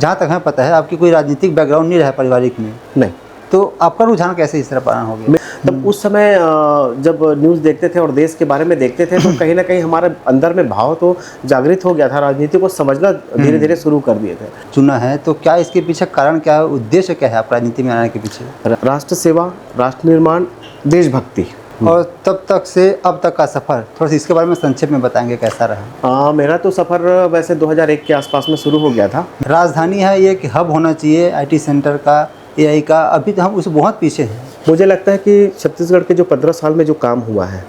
जहाँ तक हमें पता है आपकी कोई राजनीतिक बैकग्राउंड नहीं रहा पारिवारिक में। नहीं। तो आपका रुझान कैसे इस तरह पाना हो गया? तब उस समय जब न्यूज़ देखते थे और देश के बारे में देखते थे तो कहीं ना कहीं हमारे अंदर में भाव तो जागृत हो गया था, राजनीति को समझना धीरे धीरे शुरू कर दिए थे। चुना है तो क्या इसके पीछे कारण क्या है, उद्देश्य क्या है आप राजनीति में आने के पीछे? राष्ट्र सेवा, राष्ट्र निर्माण, देशभक्ति। और तब तक से अब तक का सफ़र थोड़ा सा इसके बारे में संक्षेप में बताएंगे कैसा रहा? मेरा तो सफ़र वैसे 2001 के आसपास में शुरू हो गया था। राजधानी है, ये एक हब होना चाहिए आईटी सेंटर का, एआई का, अभी तो हम उस बहुत पीछे हैं। मुझे लगता है कि छत्तीसगढ़ के जो 15 साल में जो काम हुआ है,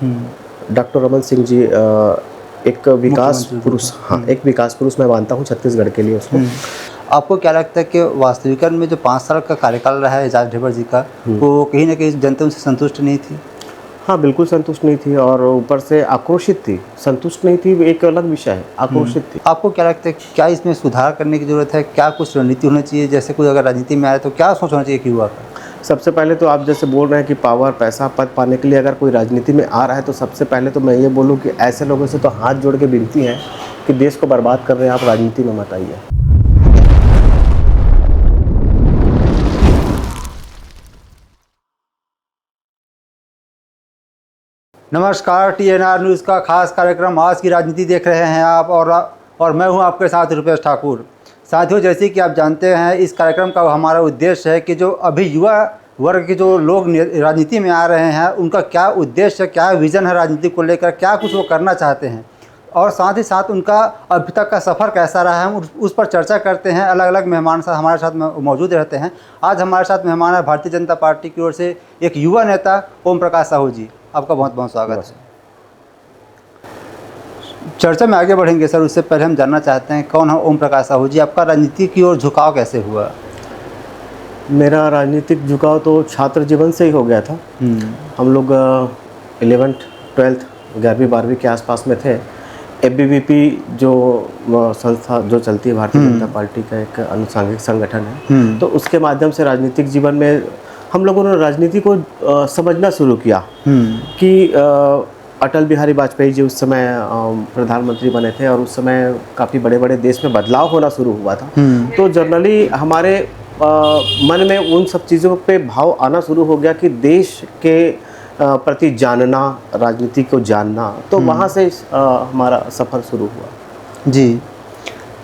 डॉक्टर रमन सिंह जी एक विकास पुरुष, हाँ एक विकास पुरुष मैं मानता हूँ छत्तीसगढ़ के लिए उसको। आपको क्या लगता है कि वास्तविकता में जो 5 साल का कार्यकाल रहा है एजाज ढेबर जी का, वो कहीं ना कहीं जनता उनसे संतुष्ट नहीं थी? हाँ बिल्कुल संतुष्ट नहीं थी और ऊपर से आक्रोशित थी। संतुष्ट नहीं थी एक अलग विषय है, आक्रोशित थी। आपको क्या लगता है क्या इसमें सुधार करने की ज़रूरत है? क्या कुछ रणनीति होनी चाहिए? जैसे कोई अगर राजनीति में आए तो क्या सोचना चाहिए कि युवा का? सबसे पहले तो आप जैसे बोल रहे हैं कि पावर, पैसा, पद पाने के लिए अगर कोई राजनीति में आ रहा है तो सबसे पहले तो मैं ये बोलूँ कि ऐसे लोगों से तो हाथ जोड़ के विनती है कि देश को बर्बाद कर रहे हैं आप, राजनीति में मत आइए। नमस्कार, टीएनआर न्यूज़ का खास कार्यक्रम आज की राजनीति देख रहे हैं आप, और मैं हूं आपके साथ रुपेश ठाकुर। साथियों, जैसे कि आप जानते हैं इस कार्यक्रम का हमारा उद्देश्य है कि जो अभी युवा वर्ग के जो लोग राजनीति में आ रहे हैं उनका क्या उद्देश्य, क्या विज़न है राजनीति को लेकर, क्या कुछ वो करना चाहते हैं, और साथ ही साथ उनका अभी तक का सफ़र कैसा रहा है, हम उस पर चर्चा करते हैं। अलग अलग मेहमान हमारे साथ मौजूद रहते हैं। आज हमारे साथ मेहमान है भारतीय जनता पार्टी की ओर से एक युवा नेता ओम प्रकाश साहू जी। आपका बहुत बहुत स्वागत है। चर्चा में आगे बढ़ेंगे सर, उससे पहले हम जानना चाहते हैं कौन है ओम प्रकाश साहू जी? आपका राजनीति की ओर झुकाव कैसे हुआ? मेरा राजनीतिक झुकाव तो छात्र जीवन से ही हो गया था। हम लोग 11th 12th 11वीं 12वीं के आसपास में थे। ABVP जो संस्था जो चलती है भारतीय जनता पार्टी का एक अनुसांगिक संगठन है, तो उसके माध्यम से राजनीतिक जीवन में हम लोगों ने राजनीति को समझना शुरू किया कि अटल बिहारी वाजपेयी जी उस समय प्रधानमंत्री बने थे और उस समय काफ़ी बड़े बड़े देश में बदलाव होना शुरू हुआ था। तो जनरली हमारे मन में उन सब चीज़ों पे भाव आना शुरू हो गया कि देश के प्रति जानना, राजनीति को जानना, तो वहाँ से हमारा सफ़र शुरू हुआ। जी,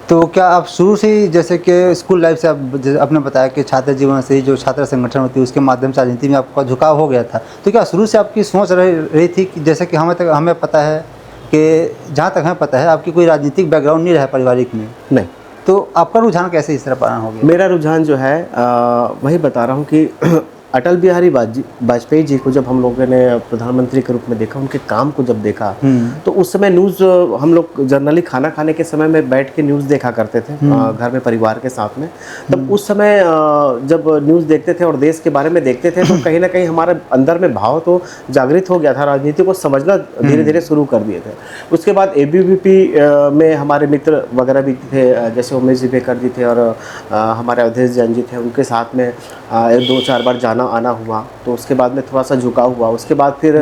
तो क्या आप शुरू से ही जैसे कि स्कूल लाइफ से आपने बताया कि छात्र जीवन से ही जो छात्र संगठन होती है उसके माध्यम से राजनीति में आपका झुकाव हो गया था, तो क्या शुरू से आपकी सोच रही थी कि जैसे कि हमें पता है कि जहाँ तक हमें पता है आपकी कोई राजनीतिक बैकग्राउंड नहीं रहा पारिवारिक में? नहीं। तो आपका रुझान कैसे इस तरह पाना हो गया? मेरा रुझान जो है वही बता रहा हूँ कि अटल बिहारी वाजपेयी जी को जब हम लोगों ने प्रधानमंत्री के रूप में देखा, उनके काम को जब देखा, तो उस समय न्यूज़ हम लोग जनरली खाना खाने के समय में बैठ के न्यूज़ देखा करते थे घर में परिवार के साथ में। तब उस समय जब न्यूज़ देखते थे और देश के बारे में देखते थे तो कहीं ना कहीं हमारे अंदर में भाव तो जागृत हो गया था, राजनीति को समझना धीरे धीरे शुरू कर दिए थे। उसके बाद ABVP में हमारे मित्र वगैरह भी थे, जैसे उमेश जिवेकर जी थे और हमारे अवधेश जैन जी थे, उनके साथ में 2-4 बार जाना आना हुआ। तो उसके बाद में थोड़ा सा झुकाव हुआ। उसके बाद फिर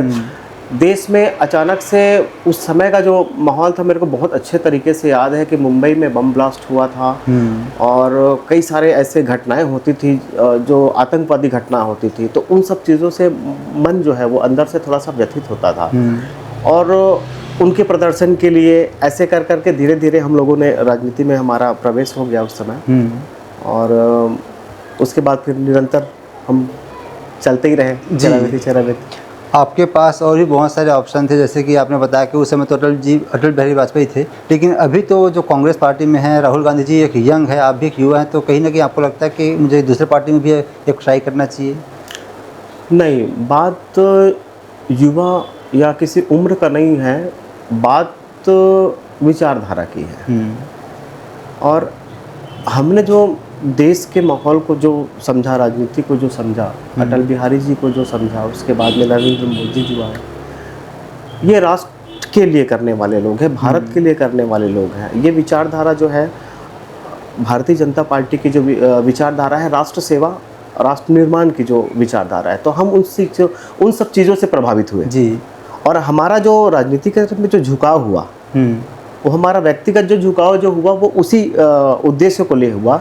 देश में अचानक से उस समय का जो माहौल था मेरे को बहुत अच्छे तरीके से याद है कि मुंबई में बम ब्लास्ट हुआ था और कई सारे ऐसे घटनाएं होती थी जो आतंकवादी घटना होती थी। तो उन सब चीज़ों से मन जो है वो अंदर से थोड़ा सा व्यथित होता था और उनके प्रदर्शन के लिए ऐसे कर करके धीरे धीरे हम लोगों ने राजनीति में हमारा प्रवेश हो गया उस समय। और उसके बाद फिर निरंतर हम चलते ही रहे। आपके पास और भी बहुत सारे ऑप्शन थे, जैसे कि आपने बताया कि उस समय तो अटल बिहारी वाजपेयी थे, लेकिन अभी तो जो कांग्रेस पार्टी में है राहुल गांधी जी एक यंग है, आप भी एक युवा हैं, तो कहीं ना कहीं आपको लगता है कि मुझे दूसरे पार्टी में भी एक ट्राई करना चाहिए? नहीं, बात युवा या किसी उम्र का नहीं है, बात विचारधारा की है। और हमने जो देश के माहौल को जो समझा, राजनीति को जो समझा, अटल बिहारी जी को जो समझा, उसके बाद में नरेंद्र मोदी जी आए, ये राष्ट्र के लिए करने वाले लोग हैं, भारत के लिए करने वाले लोग हैं। ये विचारधारा जो है भारतीय जनता पार्टी की जो विचारधारा है, राष्ट्र सेवा, राष्ट्र निर्माण की जो विचारधारा है, तो हम उन सब चीज़ों से प्रभावित हुए जी। और हमारा जो राजनीति के में जो झुकाव हुआ वो हमारा व्यक्तिगत जो झुकाव जो हुआ वो उसी उद्देश्य को ले हुआ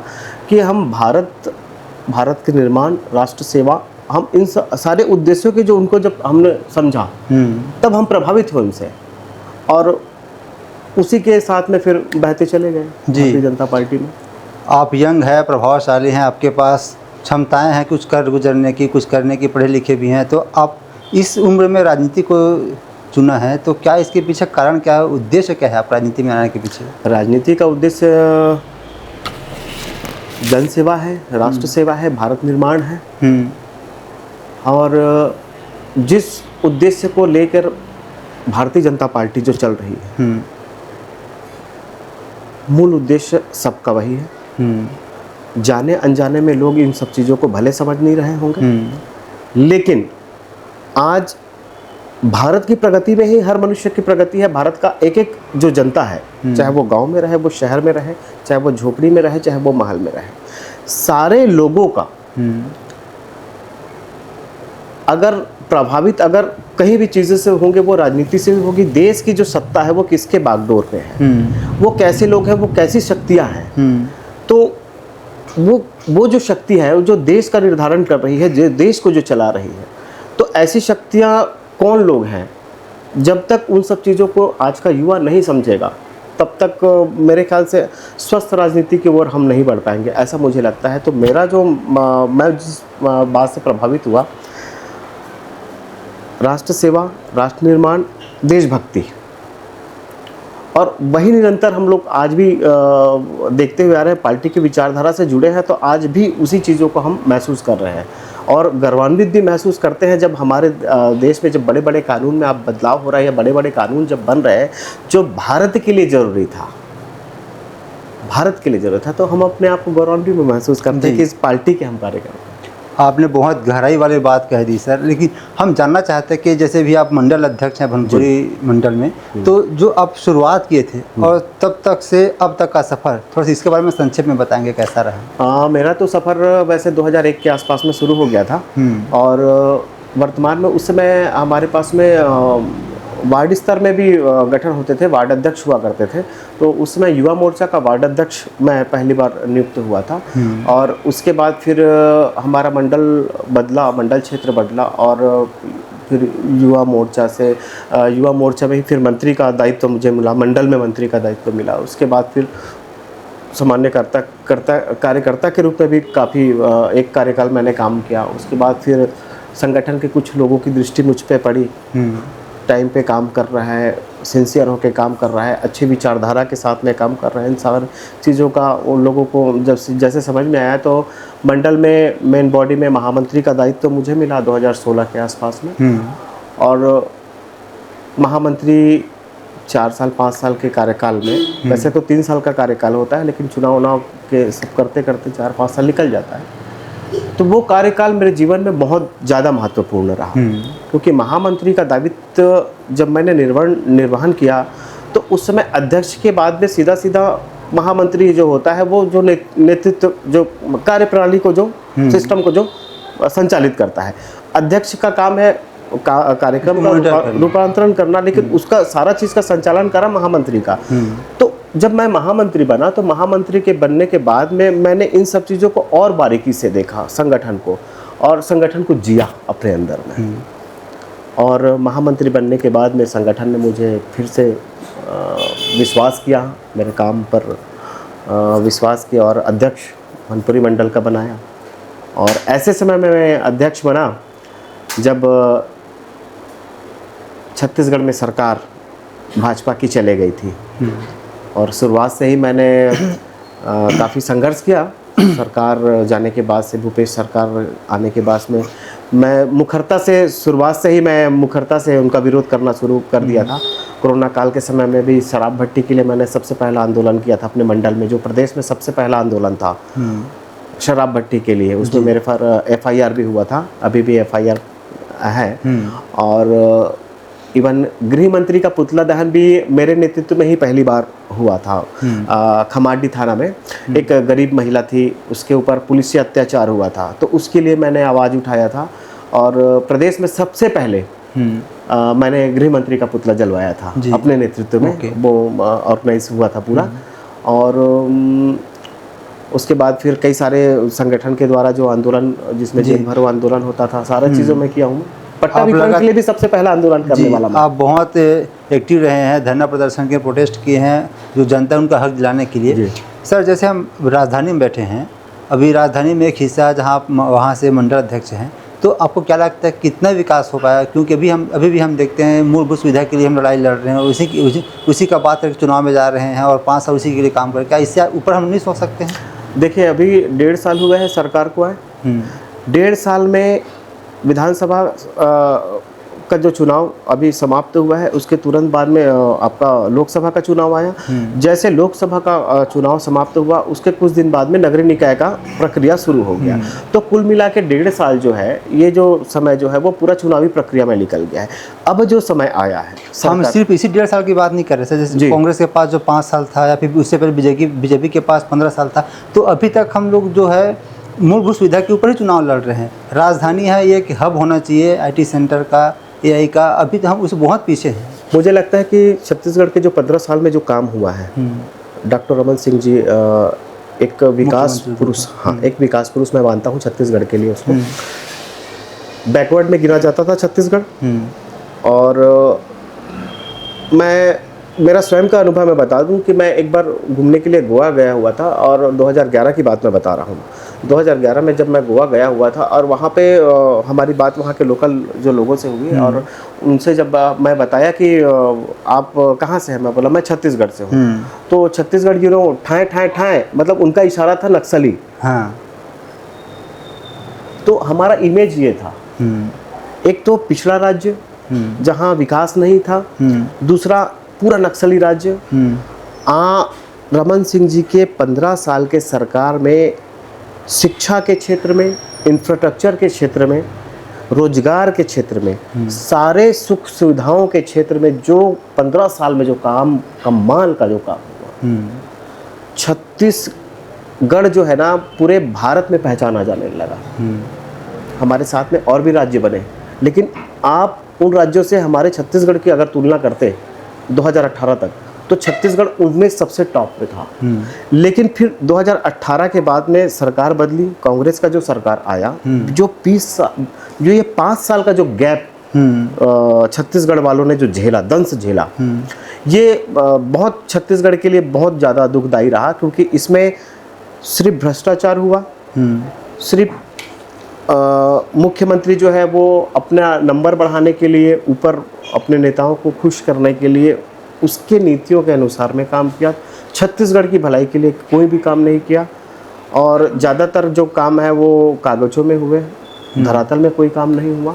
कि हम भारत के निर्माण, राष्ट्र सेवा, हम इन सारे उद्देश्यों के जो उनको जब हमने समझा तब हम प्रभावित हुए उनसे, और उसी के साथ में फिर बहते चले गए भारतीय जनता पार्टी में। आप यंग है, प्रभावशाली हैं, आपके पास क्षमताएं हैं कुछ कर गुजरने की, कुछ करने की, पढ़े लिखे भी हैं, तो आप इस उम्र में राजनीति को चुना है, तो क्या इसके पीछे कारण क्या है, उद्देश्य क्या है आप राजनीति में आने के पीछे? राजनीति का उद्देश्य जन सेवा है, राष्ट्र सेवा है, भारत निर्माण है। और जिस उद्देश्य को लेकर भारतीय जनता पार्टी जो चल रही है, मूल उद्देश्य सबका वही है। जाने अनजाने में लोग इन सब चीज़ों को भले समझ नहीं रहे होंगे, लेकिन आज भारत की प्रगति में ही हर मनुष्य की प्रगति है। भारत का एक एक जो जनता है, चाहे वो गांव में रहे, वो शहर में रहे, चाहे वो झोपड़ी में रहे, चाहे वो महल में रहे, सारे लोगों का अगर प्रभावित अगर कहीं भी चीज़ों से होंगे, वो राजनीति से भी होगी। देश की जो सत्ता है वो किसके बागडोर पे है, वो कैसे लोग हैं, वो कैसी शक्तियां हैं, तो वो जो शक्ति है, जो देश का निर्धारण कर रही है, जो देश को जो चला रही है, तो ऐसी शक्तियां कौन लोग हैं? जब तक उन सब चीज़ों को आज का युवा नहीं समझेगा, तब तक मेरे ख्याल से स्वस्थ राजनीति की ओर हम नहीं बढ़ पाएंगे, ऐसा मुझे लगता है। तो मेरा जो मैं जिस बात से प्रभावित हुआ, राष्ट्र सेवा, राष्ट्र निर्माण, देशभक्ति, और वही निरंतर हम लोग आज भी देखते हुए आ रहे हैं। पार्टी की विचारधारा से जुड़े हैं, तो आज भी उसी चीज़ों को हम महसूस कर रहे हैं, और गर्वान्वित भी महसूस करते हैं जब हमारे देश में जब बड़े बड़े कानून में आप बदलाव हो रहा है, या बड़े बड़े कानून जब बन रहे हैं जो भारत के लिए ज़रूरी था, भारत के लिए ज़रूरत था, तो हम अपने आप को गौरवान्वित भी महसूस करते हैं कि इस पार्टी के हम कार्यकर्ता हैं। आपने बहुत गहराई वाली बात कह दी सर, लेकिन हम जानना चाहते हैं कि जैसे भी आप मंडल अध्यक्ष हैं भनपुरी मंडल में, तो जो आप शुरुआत किए थे और तब तक से अब तक का सफ़र, थोड़ा सा इसके बारे में संक्षेप में बताएंगे कैसा रहा? मेरा तो सफ़र वैसे 2001 के आसपास में शुरू हो गया था, और वर्तमान में उस समय हमारे पास में वार्ड स्तर में भी गठन होते थे, वार्ड अध्यक्ष हुआ करते थे। तो उस समय युवा मोर्चा का वार्ड अध्यक्ष मैं पहली बार नियुक्त हुआ था, और उसके बाद फिर हमारा मंडल बदला, मंडल क्षेत्र बदला, और फिर युवा मोर्चा में ही फिर मंत्री का दायित्व मुझे मिला, मंडल में मंत्री का दायित्व मिला। उसके बाद फिर सामान्य कार्यकर्ता के रूप में भी काफ़ी एक कार्यकाल मैंने काम किया। उसके बाद फिर संगठन के कुछ लोगों की दृष्टि मुझ पे पड़ी, टाइम पे काम कर रहा है, सिंसियर होकर काम कर रहा है, अच्छी विचारधारा के साथ में काम कर रहा है, इन सारी चीज़ों का उन लोगों को जैसे समझ में आया, तो मंडल में मेन बॉडी में महामंत्री का दायित्व मुझे मिला 2016 के आसपास में। और महामंत्री 4 साल 5 साल के कार्यकाल में, वैसे तो 3 साल का कार्यकाल होता है, लेकिन चुनाव के सब करते करते 4-5 साल निकल जाता है। तो वो कार्यकाल मेरे जीवन में बहुत ज़्यादा महत्वपूर्ण रहा, क्योंकि महामंत्री का दायित्व जब मैंने निर्वहन किया, तो उस समय अध्यक्ष के बाद में सीधा महामंत्री जो होता है, वो जो नेतृत्व, जो कार्यप्रणाली को, जो सिस्टम को जो संचालित करता है, अध्यक्ष का काम है कार्यक्रम का रूपांतरण करना, लेकिन उसका सारा चीज़ का संचालन करा महामंत्री का। तो जब मैं महामंत्री बना, तो महामंत्री के बनने के बाद में मैंने इन सब चीज़ों को और बारीकी से देखा, संगठन को, और संगठन को जिया अपने अंदर में। और महामंत्री बनने के बाद में संगठन ने मुझे फिर से विश्वास किया, मेरे काम पर विश्वास किया, और अध्यक्ष भनपुरी मंडल का बनाया। और ऐसे समय में मैं अध्यक्ष बना जब छत्तीसगढ़ में सरकार भाजपा की चले गई थी, और शुरुआत से ही मैंने काफ़ी संघर्ष किया। सरकार जाने के बाद से, भूपेश सरकार आने के बाद में, मैं शुरुआत से ही मुखरता से उनका विरोध करना शुरू कर दिया था। कोरोना काल के समय में भी शराब भट्टी के लिए मैंने सबसे पहला आंदोलन किया था अपने मंडल में, जो प्रदेश में सबसे पहला आंदोलन था शराब भट्टी के लिए। उसमें मेरे पर FIR भी हुआ था, अभी भी FIR है। और इवन गृह मंत्री का पुतला दहन भी मेरे नेतृत्व में ही पहली बार हुआ था। खमाडी थाना में एक गरीब महिला थी, उसके ऊपर पुलिस अत्याचार हुआ था, तो उसके लिए मैंने आवाज़ उठाया था, और प्रदेश में सबसे पहले मैंने गृह मंत्री का पुतला जलवाया था अपने नेतृत्व में। वो ऑर्गेनाइज हुआ था पूरा। और उसके बाद फिर कई सारे संगठन के द्वारा जो आंदोलन, जिसमें जेल भरो आंदोलन होता था, सारा चीज़ों में किया हूँ। पट्टा वितरण के लिए भी सबसे पहला आंदोलन करने वाला मैं। आप बहुत एक्टिव रहे हैं, धरना प्रदर्शन के, प्रोटेस्ट किए हैं, जो जनता उनका हक दिलाने के लिए। सर, जैसे हम राजधानी में बैठे हैं, अभी राजधानी में एक हिस्सा है जहाँ आप वहाँ से मंडल अध्यक्ष हैं, तो आपको क्या लगता है कितना विकास हो पाया? क्योंकि अभी भी हम देखते हैं मूलभूत सुविधा के लिए हम लड़ाई लड़ रहे हैं, और उसी का बात करके चुनाव में जा रहे हैं और 5 साल उसी के लिए काम कर, क्या इससे ऊपर हम नहीं सोच सकते हैं? देखिए, अभी 1.5 साल हुए हैं सरकार को आए। 1.5 साल में विधानसभा का जो चुनाव अभी समाप्त हुआ है, उसके तुरंत बाद में आपका लोकसभा का चुनाव आया। जैसे लोकसभा का चुनाव समाप्त हुआ, उसके कुछ दिन बाद में नगरीय निकाय का प्रक्रिया शुरू हो गया। तो कुल मिला के 1.5 साल जो है, ये जो समय जो है वो पूरा चुनावी प्रक्रिया में निकल गया है। अब जो समय आया है, हम सिर्फ इसी 1.5 साल की बात नहीं कर रहे थे। जैसे कांग्रेस के पास जो 5 साल था, या फिर उससे पहले बीजेपी के पास 15 साल था, तो अभी तक हम लोग जो है मूलभूत सुविधा के ऊपर ही चुनाव लड़ रहे हैं। राजधानी है, ये एक हब होना चाहिए IT सेंटर का, AI का, अभी तो हम उससे बहुत पीछे हैं। मुझे लगता है कि छत्तीसगढ़ के जो 15 साल में जो काम हुआ है, डॉक्टर रमन सिंह जी एक विकास पुरुष, हाँ, एक विकास पुरुष मैं मानता हूँ छत्तीसगढ़ के लिए। उसको बैकवर्ड में गिना जाता था छत्तीसगढ़। और मेरा स्वयं का अनुभव मैं बता दूं कि मैं एक बार घूमने के लिए गोवा गया हुआ था, और 2011 की बात मैं बता रहा हूँ। 2011 में जब मैं गोवा गया हुआ था, और वहाँ पे हमारी बात वहाँ के लोकल जो लोगों से हुई, और उनसे जब मैं बताया कि आप कहाँ से हैं, मैं बोला मैं छत्तीसगढ़ से हूँ। तो छत्तीसगढ़ ठाए ठाए ठाए, मतलब उनका इशारा था नक्सली। हाँ। तो हमारा इमेज ये था, एक तो पिछड़ा राज्य जहाँ विकास नहीं था, दूसरा पूरा नक्सली राज्य। रमन सिंह जी के 15 साल के सरकार में शिक्षा के क्षेत्र में, इंफ्रास्ट्रक्चर के क्षेत्र में, रोजगार के क्षेत्र में, सारे सुख सुविधाओं के क्षेत्र में जो 15 साल में जो काम, कमाल का जो काम हुआ, छत्तीसगढ़ जो है ना पूरे भारत में पहचाना जाने लगा। हमारे साथ में और भी राज्य बने, लेकिन आप उन राज्यों से हमारे छत्तीसगढ़ की अगर तुलना करते 2018 तक, तो छत्तीसगढ़ उनमें सबसे टॉप पे था। लेकिन फिर 2018 के बाद में सरकार बदली, कांग्रेस का जो सरकार आया, जो ये 5 साल का जो गैप छत्तीसगढ़ वालों ने जो झेला, दंश झेला, ये बहुत छत्तीसगढ़ के लिए बहुत ज़्यादा दुखदायी रहा। क्योंकि इसमें सिर्फ भ्रष्टाचार हुआ, सिर्फ मुख्यमंत्री जो है वो अपना नंबर बढ़ाने के लिए, ऊपर अपने नेताओं को खुश करने के लिए उसके नीतियों के अनुसार में काम किया। छत्तीसगढ़ की भलाई के लिए कोई भी काम नहीं किया, और ज़्यादातर जो काम है वो कागज़ों में हुए, धरातल में कोई काम नहीं हुआ।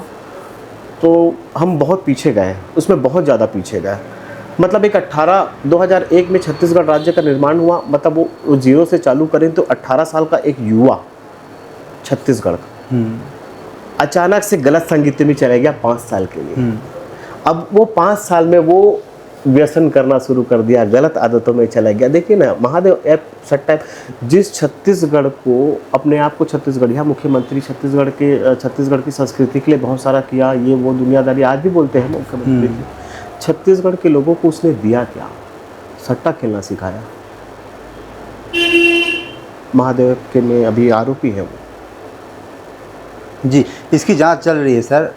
तो हम बहुत पीछे गए, उसमें बहुत ज़्यादा पीछे गए। मतलब 2001 में छत्तीसगढ़ राज्य का निर्माण हुआ, मतलब वो 0 से चालू करें तो 18 साल का एक युवा छत्तीसगढ़ का अचानक से गलत संगीत में चला गया 5 साल के लिए। अब वो 5 साल में वो व्यसन करना शुरू कर दिया, गलत आदतों में चला गया। देखिए ना, महादेव ऐप सट्टा, जिस छत्तीसगढ़ को अपने आप को छत्तीसगढ़िया मुख्यमंत्री, छत्तीसगढ़ की संस्कृति के लिए बहुत सारा किया, ये वो दुनियादारी आज भी बोलते हैं मुख्यमंत्री, छत्तीसगढ़ के लोगों को उसने दिया क्या? सट्टा खेलना सिखाया। महादेव के में अभी आरोपी है वो। जी, इसकी जांच चल रही है सर।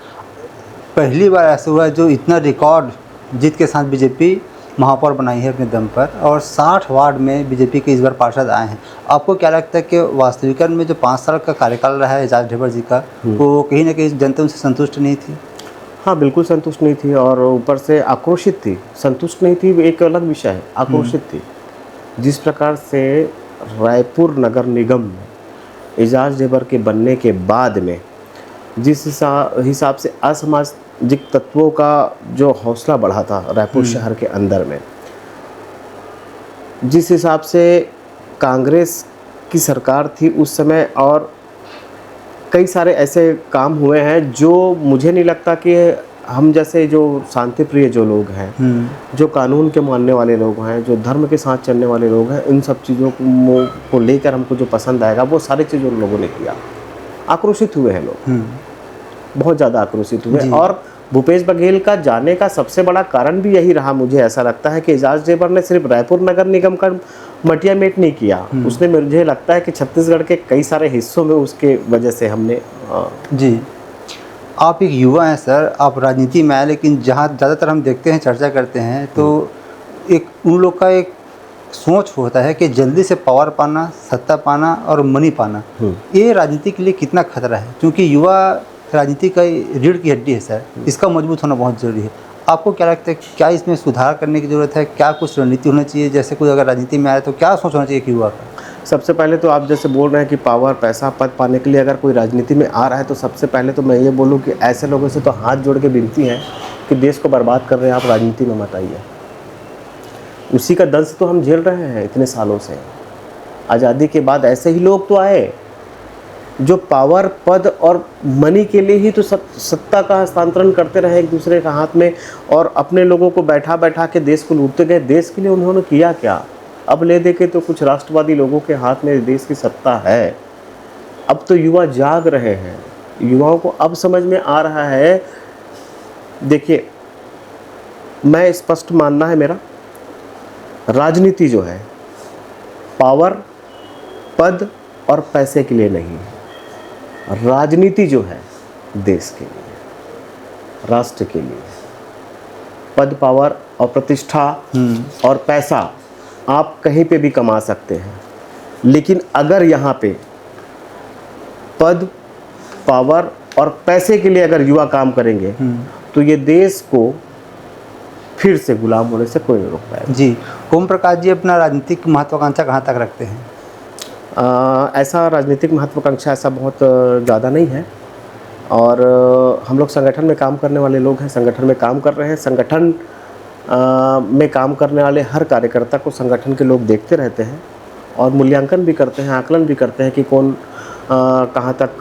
पहली बार ऐसा हुआ जो इतना रिकॉर्ड जीत के साथ बीजेपी महापौर बनाई है अपने दम पर, और 60 वार्ड में बीजेपी के इस बार पार्षद आए हैं। आपको क्या लगता है कि वास्तविकता में जो 5 साल का कार्यकाल रहा है एजाज ढेबर जी का, वो कहीं ना कहीं जनता उनसे संतुष्ट नहीं थी? हाँ, बिल्कुल संतुष्ट नहीं थी, और ऊपर से आक्रोशित थी। संतुष्ट नहीं थी एक अलग विषय है, आक्रोशित थी। जिस प्रकार से रायपुर नगर निगम में एजाज ढेबर के बनने के बाद में जिस हिसाब से असामाजिक तत्वों का जो हौसला बढ़ा था रायपुर शहर के अंदर में, जिस हिसाब से कांग्रेस की सरकार थी उस समय, और कई सारे ऐसे काम हुए हैं जो मुझे नहीं लगता कि हम जैसे जो शांति प्रिय जो लोग हैं, जो कानून के मानने वाले लोग हैं, जो धर्म के साथ चलने वाले लोग हैं, इन सब चीज़ों को लेकर हमको जो पसंद आएगा वो सारी चीज़ों लोगों ने किया। आक्रोशित हुए हैं लोग, बहुत ज़्यादा आक्रोशित हुए, और भूपेश बघेल का जाने का सबसे बड़ा कारण भी यही रहा, मुझे ऐसा लगता है कि एजाज ढेबर ने सिर्फ रायपुर नगर निगम का मटिया मेट नहीं किया, उसने, मुझे लगता है कि छत्तीसगढ़ के कई सारे हिस्सों में उसके वजह से हमने जी। आप एक युवा हैं सर, आप राजनीति में आए, लेकिन जहाँ ज़्यादातर हम देखते हैं, चर्चा करते हैं, तो एक उन लोग का एक सोच होता है कि जल्दी से पावर पाना, सत्ता पाना और मनी पाना। ये राजनीति के लिए कितना खतरा है? क्योंकि युवा राजनीति का रीढ़ की हड्डी है सर, इसका मजबूत होना बहुत ज़रूरी है। आपको क्या लगता है, क्या इसमें सुधार करने की ज़रूरत है? क्या कुछ रणनीति होनी चाहिए? जैसे कोई अगर राजनीति में आए तो क्या सोच होना चाहिए कि युवा का? सबसे पहले तो आप जैसे बोल रहे हैं कि पावर, पैसा, पद पाने के लिए अगर कोई राजनीति में आ रहा है, तो सबसे पहले तो मैं ये बोलूँ कि ऐसे लोगों से तो हाथ जोड़ के विनती है कि देश को बर्बाद कर रहे हैं आप, राजनीति में मत आइए। उसी का दंश तो हम झेल रहे हैं इतने सालों से। आज़ादी के बाद ऐसे ही लोग तो आए जो पावर, पद और मनी के लिए ही तो सत्ता का हस्तांतरण करते रहे एक दूसरे के हाथ में, और अपने लोगों को बैठा बैठा के देश को लूटते गए। देश के लिए उन्होंने किया क्या? अब ले दे के तो कुछ राष्ट्रवादी लोगों के हाथ में देश की सत्ता है। अब तो युवा जाग रहे हैं, युवाओं को अब समझ में आ रहा है। देखिए, मैं स्पष्ट मानना है मेरा, राजनीति जो है पावर, पद और पैसे के लिए नहीं है। राजनीति जो है देश के लिए, राष्ट्र के लिए। पद, पावर और प्रतिष्ठा और पैसा आप कहीं पे भी कमा सकते हैं, लेकिन अगर यहाँ पे पद, पावर और पैसे के लिए अगर युवा काम करेंगे तो ये देश को फिर से गुलाम होने से कोई नहीं रोक पाएगा। जी। ओम प्रकाश जी अपना राजनीतिक महत्वाकांक्षा कहाँ तक रखते हैं? ऐसा राजनीतिक महत्वाकांक्षा ऐसा बहुत ज़्यादा नहीं है, और हम लोग संगठन में काम करने वाले लोग हैं, संगठन में काम कर रहे हैं। संगठन में काम करने वाले हर कार्यकर्ता को संगठन के लोग देखते रहते हैं और मूल्यांकन भी करते हैं, आकलन भी करते हैं कि कौन कहाँ तक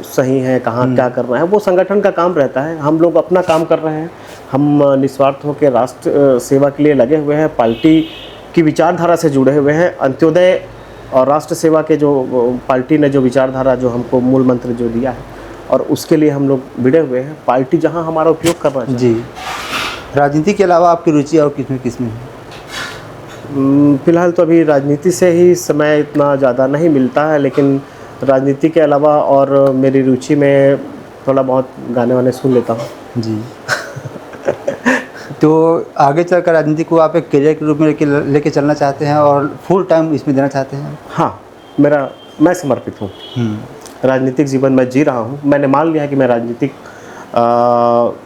सही है, कहाँ क्या करना है। वो संगठन का काम रहता है। हम लोग अपना काम कर रहे हैं, हम निस्वार्थ होकर राष्ट्र सेवा के लिए लगे हुए हैं, पार्टी की विचारधारा से जुड़े हुए हैं। अंत्योदय और राष्ट्र सेवा के जो पार्टी ने जो विचारधारा, जो हमको मूल मंत्र जो दिया है, और उसके लिए हम लोग भिड़े हुए हैं। पार्टी जहां हमारा उपयोग करना चाहिए। जी। राजनीति के अलावा आपकी रुचि और किसमें है? फिलहाल तो अभी राजनीति से ही समय इतना ज़्यादा नहीं मिलता है, लेकिन राजनीति के अलावा और मेरी रुचि में थोड़ा बहुत गाने वाने सुन लेता हूँ। जी। तो आगे चलकर राजनीति को आप एक करियर के रूप में लेके चलना चाहते हैं और फुल टाइम इसमें देना चाहते हैं? हाँ, मैं समर्पित हूँ। राजनीतिक जीवन मैं जी रहा हूँ। मैंने मान लिया है कि मैं राजनीतिक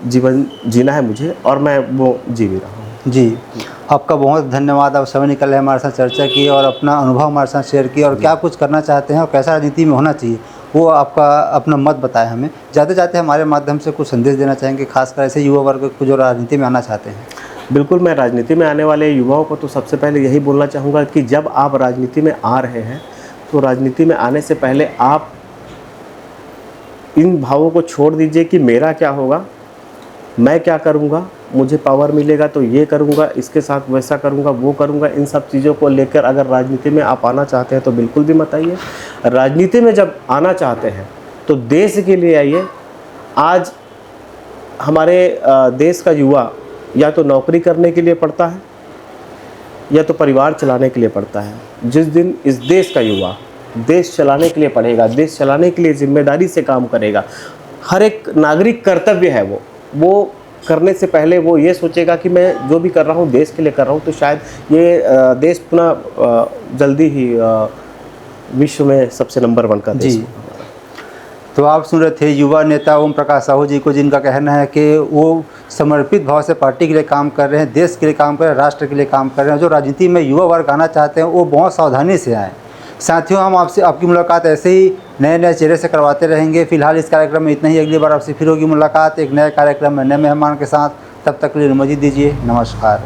जीवन जीना है मुझे, और मैं वो जी भी रहा हूँ। जी, आपका बहुत धन्यवाद। आप समय निकल रहे हमारे साथ चर्चा की और अपना अनुभव हमारे साथ शेयर किया, और क्या कुछ करना चाहते हैं और कैसा राजनीति में होना चाहिए वो आपका अपना मत बताया हमें। जाते जाते हमारे माध्यम से कुछ संदेश देना चाहेंगे, खासकर ऐसे युवा वर्ग को जो राजनीति में आना चाहते हैं? बिल्कुल, मैं राजनीति में आने वाले युवाओं को तो सबसे पहले यही बोलना चाहूँगा कि जब आप राजनीति में आ रहे हैं तो राजनीति में आने से पहले आप इन भावों को छोड़ दीजिए कि मेरा क्या होगा, मैं क्या करूँगा, मुझे पावर मिलेगा तो ये करूँगा, इसके साथ वैसा करूँगा, वो करूँगा। इन सब चीज़ों को लेकर अगर राजनीति में आप आना चाहते हैं तो बिल्कुल भी मत आइए। राजनीति में जब आना चाहते हैं तो देश के लिए आइए। आज हमारे देश का युवा या तो नौकरी करने के लिए पढ़ता है या तो परिवार चलाने के लिए पढ़ता है। जिस दिन इस देश का युवा देश चलाने के लिए पढ़ेगा, देश चलाने के लिए जिम्मेदारी से काम करेगा, हर एक नागरिक कर्तव्य है वो करने से पहले वो ये सोचेगा कि मैं जो भी कर रहा हूँ देश के लिए कर रहा हूँ, तो शायद ये देश पुनः जल्दी ही विश्व में सबसे नंबर 1 का देश। तो आप सुन रहे थे युवा नेता ओम प्रकाश साहू जी को, जिनका कहना है कि वो समर्पित भाव से पार्टी के लिए काम कर रहे हैं, देश के लिए काम कर रहे हैं, राष्ट्र के लिए काम कर रहे हैं। जो राजनीति में युवा वर्ग आना चाहते हैं वो बहुत सावधानी से आएँ। साथियों, हम आपकी मुलाकात ऐसे ही नए चेहरे से करवाते रहेंगे। फिलहाल इस कार्यक्रम में इतना ही। अगली बार आपसे फिर होगी मुलाकात एक नए कार्यक्रम में नए मेहमान के साथ। तब तक के लिए अनुमति दीजिए। नमस्कार।